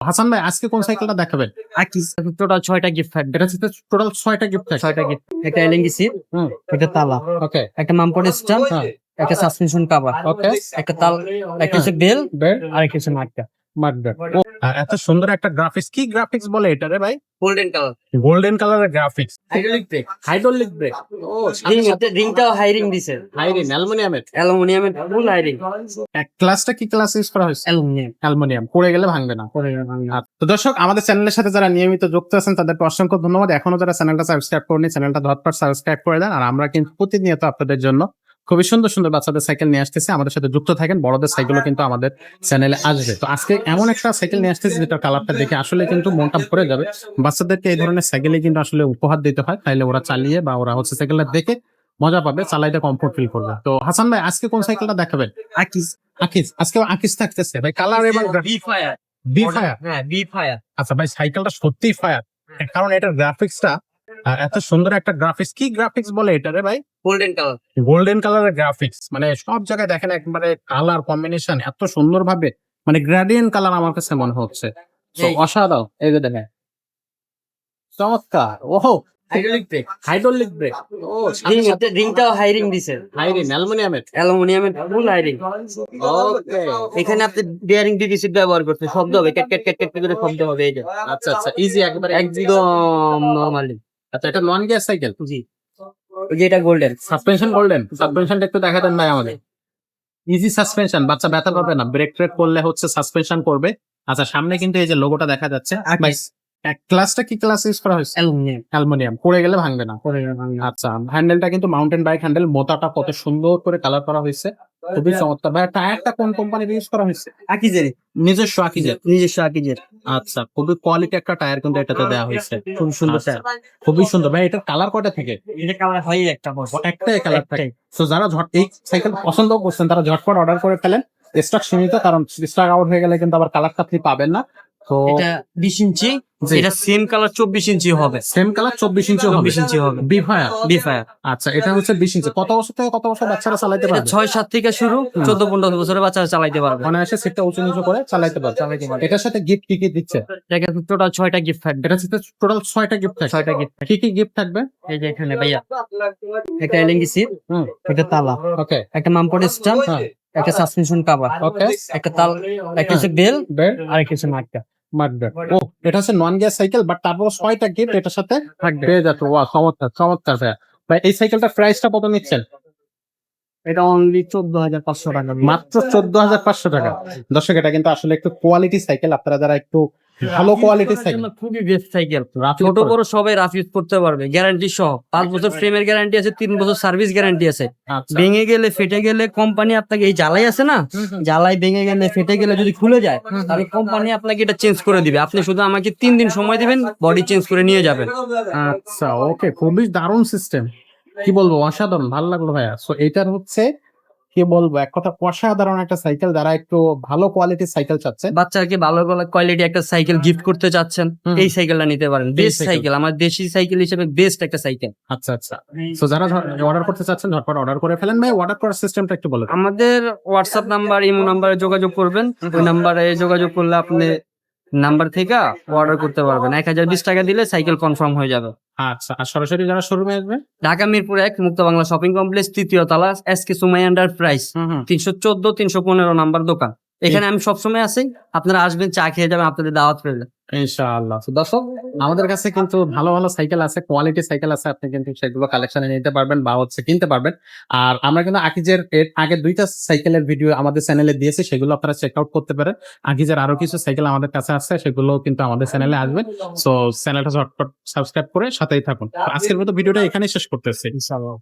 হাসান ভাই আজকে কোন সাইকেলটা দেখাবেন? আকিজ টোটাল 6টা গিফট থাকবে। এটা হচ্ছে টোটাল 6টা গিফট থাকে। 6টা গিফট। একটা এলএনজি সিট, হুম, একটা তালা, ওকে, একটা মামপট স্ট্যান্ড, হ্যাঁ, একটা সাসপেনশন কভার, ওকে, একটা তাল, একটা হচ্ছে বেল, বের আর একটা হচ্ছে মার্কা। মার্কডার। এত সুন্দর একটা গ্রাফিক্স, কি গ্রাফিক্স বলে এটা রে ভাই? Golden colour. গোল্ডেন কালারের graphics, hydraulic brake. Hydraulic brake. ও রিংটাও হাই রিং দিছে। হাইরিন অ্যালুমিনিয়ামের। অ্যালুমিনিয়ামের ফুল হাই রিং। ক্লাসটা কি ক্লাস ইউজ করা হয়েছে? অ্যালুমিনিয়াম। অ্যালুমিনিয়াম, পড়ে গেলে ভাঙবে না। পরে ভাঙা। তো দর্শক, আমাদের চ্যানেলের সাথে যারা নিয়মিত যুক্ত আছেন তাদেরকে অসংখ্য ধন্যবাদ। এখনো যারা চ্যানেলটা সাবস্ক্রাইব করেনি, চ্যানেলটা ঝটপট সাবস্ক্রাইব করে দেন। আর আমরা কিন্তু প্রতিনিয়ত আপনাদের জন্য খুবই সুন্দর সুন্দর বাচ্চাদের সাইকেল নিয়ে আসতেছি। আমাদের সাথে যুক্ত থাকেন, বড়দের সাইকেলও কিন্তু আমাদের চ্যানেলে আসবে। তো আজকে এমন একটা সাইকেল নিয়ে আসতেছি যেটা কালারটা দেখে আসলে কিন্তু মনটা ভরে যাবে। বাচ্চাদেরকে এই ধরনের সাইকেলই কিন্তু আসলে উপহার দিতে হয়, তাইলে ওরা চালিয়ে বা ওরা হচ্ছে সাইকেলটা দেখে মজা পাবে, চালাইতে কমফোর্ট ফিল করবে। তো হাসান ভাই আজকে কোন সাইকেলটা দেখাবেন? আকিজ। আকিজ, আজকে আকিজ থাকতেছে ভাই। কালার এবং বি ফায়ার। B fire. হ্যাঁ, বি ফায়ার। আচ্ছা ভাই, সাইকেলটা সত্যিই ফায়ার, কারণ এটার গ্রাফিক্সটা এত সুন্দর একটা গ্রাফিক্স। কি গ্রাফিক্স বলে এটা রে ভাই? Golden colour. গোল্ডেন কালারের গ্রাফিক্স, মানে সব জায়গায় দেখেন একবারে কালার কম্বিনেশন এত সুন্দর ভাবে, মানে গ্রেডিয়েন্ট কালার আমার কাছে মনে হচ্ছে। So, এই। অসাধারণ, এই যে দেখেন, চমৎকার। ওহো, হাইড্রোলিক ব্রেক। Hydraulic brake. ও রিংটাও হাই রিং দিছে। হাইরিন অ্যালুমিনিয়ামের। অ্যালুমিনিয়ামের ফুল হাই রিং। ওকে, এখানে আপনি বিয়ারিং ডিডিসি ব্যবহার করতে শব্দ হবে, ক্যাট ক্যাট ক্যাট ক্যাট করে শব্দ হবে। এই যে আচ্ছা আচ্ছা, ইজি একবারে। একদম নরমালি। আচ্ছা, এটা নন গিয়ার সাইকেল। জি, ওই যে এটা গোল্ডেন। সাসপেনশন গোল্ডেন, সাসপেনশনটা একটু দেখা দেন ভাই আমাদের। ইজি সাসপেনশন, বাচ্চা ব্যথা পাবে না, ব্রেক ট্রেক করলে হচ্ছে সাসপেনশন করবে। আচ্ছা, সামনে কিন্তু এই যে লোগোটা দেখা যাচ্ছে। ভাই, ক্লাসটা কি ক্লাস ইউজ করা হয়েছে? অ্যালুমিনিয়াম। অ্যালুমিনিয়াম, পড়ে গেলে ভাঙবে না। পরে ভাঙা। আচ্ছা, হ্যান্ডেলটা কিন্তু মাউন্টেন বাইক হ্যান্ডেল, মোটাটা কত সুন্দর করে কালার করা হয়েছে, খুবই চমৎকার। ভাই, টায়ারটা কোন কোম্পানির ইউজ করা হয়েছে? আকিজের। নিজস্ব আকিজের। নিজস্ব আকিজের। আচ্ছা, খুবই কোয়ালিটি একটা টায়ার কিন্তু এটাতে দেওয়া হয়েছে। খুব সুন্দর আচ্ছা, স্যার। খুবই সুন্দর। ভাই, এটার কালার কয়টা থেকে? এটা কালার হয় একটা বস। একটাই কালার থাকে। একটাই। তো যারা এই সাইকেল পছন্দ করছেন তারা ঝটপট অর্ডার করে ফেলেন। স্টক সীমিত, কারণ স্টক আউট হয়ে গেলে কিন্তু আবার কালারটা আপনি পাবেন না। তো এটা 20 ইঞ্চি, জি। এটা সেম কালার 24 ইঞ্চি হবে। সেম কালার 24 ইঞ্চি হবে। 24 ইঞ্চি হবে। বিফায়ার। B fire. আচ্ছা, এটা হচ্ছে 20 ইঞ্চি। কত বছর থেকে কত বছর বাচ্চারা চালাতে এটা পারবে? 6-7 থেকে শুরু, 14-15 বছরের বাচ্চারা চালাইতে পারবে। অনায়াসে সিটটা উঁচু নিচু করে চালাতে পারবে। এটার সাথে গিফট কি কি দিচ্ছে? এটাকে টোটাল 6টা গিফট থাকবে। এটা হচ্ছে টোটাল 6টা গিফট থাকে। 6টা গিফট। কি কি গিফট থাকবে? এই যে এখানে ভাইয়া একটা এলএনজি সিট, হুম, একটা তালা, ওকে, একটা মামপট স্ট্যান্ড, হ্যাঁ, একটা সাসপেনশন কভার, ওকে, একটা তাল, একটা হচ্ছে বেল, বের আর একটা হচ্ছে মার্কা। মার্কডার। ও, এটা হচ্ছে নন গিয়ার সাইকেল, বাট তারপর 6টা গিফট এটার সাথে থাকবে। পেয়ে যাচ্ছে। ওয়া, চমৎকার চমৎকার ভাইয়া। ভাই, এই সাইকেলটার প্রাইসটা কত নিচ্ছেন? এটা অনলি 14,500 টাকা। মাত্র 14,500 টাকা। দর্শক, এটা কিন্তু আসলে একটু কোয়ালিটি সাইকেল। আপনারা যারা একটু ভালো কোয়ালিটির সাইকেল, খুবই বেস্ট সাইকেল, রাফ ছোট ইউজ বড় সবাই রাফ ইউজ করতে পারবে, গ্যারান্টি সহ। 5 বছর ফ্রেমের গ্যারান্টি আছে, 3 বছর সার্ভিস গ্যারান্টি আছে। আচ্ছা, ভেঙে গেলে ফেটে গেলে কোম্পানি আপনাকে, এই জ্বালাই আছে না, জ্বালাই ভেঙে গেলে ফেটে গেলে যদি খুলে যায় তাহলে কোম্পানি আপনাকে এটা চেঞ্জ করে দিবে। আপনি শুধু আমাকে 3 দিন সময় দিবেন, বডি চেঞ্জ করে নিয়ে যাবেন। আচ্ছা, ওকে, খুবই দারুণ সিস্টেম। কি বলবো, অসাধারণ, ভালো লাগলো ভাইয়া। সো এটার হচ্ছে কি বলবো, এক কথা অসাধারণ একটা সাইকেল। যারা একটু ভালো কোয়ালিটির সাইকেল চাচ্ছে, বাচ্চাকে ভালো ভালো কোয়ালিটি একটা সাইকেল গিফট করতে চাচ্ছেন, এই সাইকেলটা নিতে পারেন। Best cycle. সাইকেল, আমার দেশি সাইকেল হিসেবে বেস্ট একটা সাইকেল। আচ্ছা আচ্ছা। সো যারা অর্ডার করতে চাচ্ছেন ঝটপট অর্ডার করে ফেলেন। ভাই, অর্ডার করার সিস্টেমটা একটু বলো। আমাদের হোয়াটসঅ্যাপ নাম্বার, ইমো নাম্বারে যোগাযোগ করবেন। ওই নাম্বারে যোগাযোগ করলে আপনি নাম্বার থেকে অর্ডার করতে পারবেন। 1020 টাকা দিলে সাইকেল কনফার্ম হয়ে যাবে। আচ্ছা, আর সরাসরি যারা শোরুমে আসবে? ঢাকা মিরপুর 1 মুক্ত বাংলা শপিং কমপ্লেক্স, 3য় তলা, এসকে সুমাই এন্টারপ্রাইজ, 314-315 নাম্বার দোকান। এখানে আমি সবসময় আছি, আপনারা আসবেন, চা খেয়ে যাবেন, আপনাদের দাওয়াত রইল। ইনশাআল্লাহ। তো দর্শক, আমাদের কাছে কিন্তু ভালো ভালো সাইকেল আছে, কোয়ালিটি সাইকেল আছে। আপনি কিন্তু সেগুলো কালেকশনে নিতে পারবেন বা হচ্ছে কিনতে পারবেন। আর আমরা কিন্তু আকিজের এর আগে 2টা সাইকেলের ভিডিও আমাদের চ্যানেলে দিয়েছি, সেগুলো আপনারা চেক আউট করতে পারেন। আকিজের আরো কিছু সাইকেল আমাদের কাছে আছে, সেগুলো কিন্তু আমাদের চ্যানেলে আসবে। সো চ্যানেলটা ঝটপট সাবস্ক্রাইব করে সাথেই থাকুন। তো আজকের মতো ভিডিওটা এখানেই শেষ করতেছি। ইনশাআল্লাহ।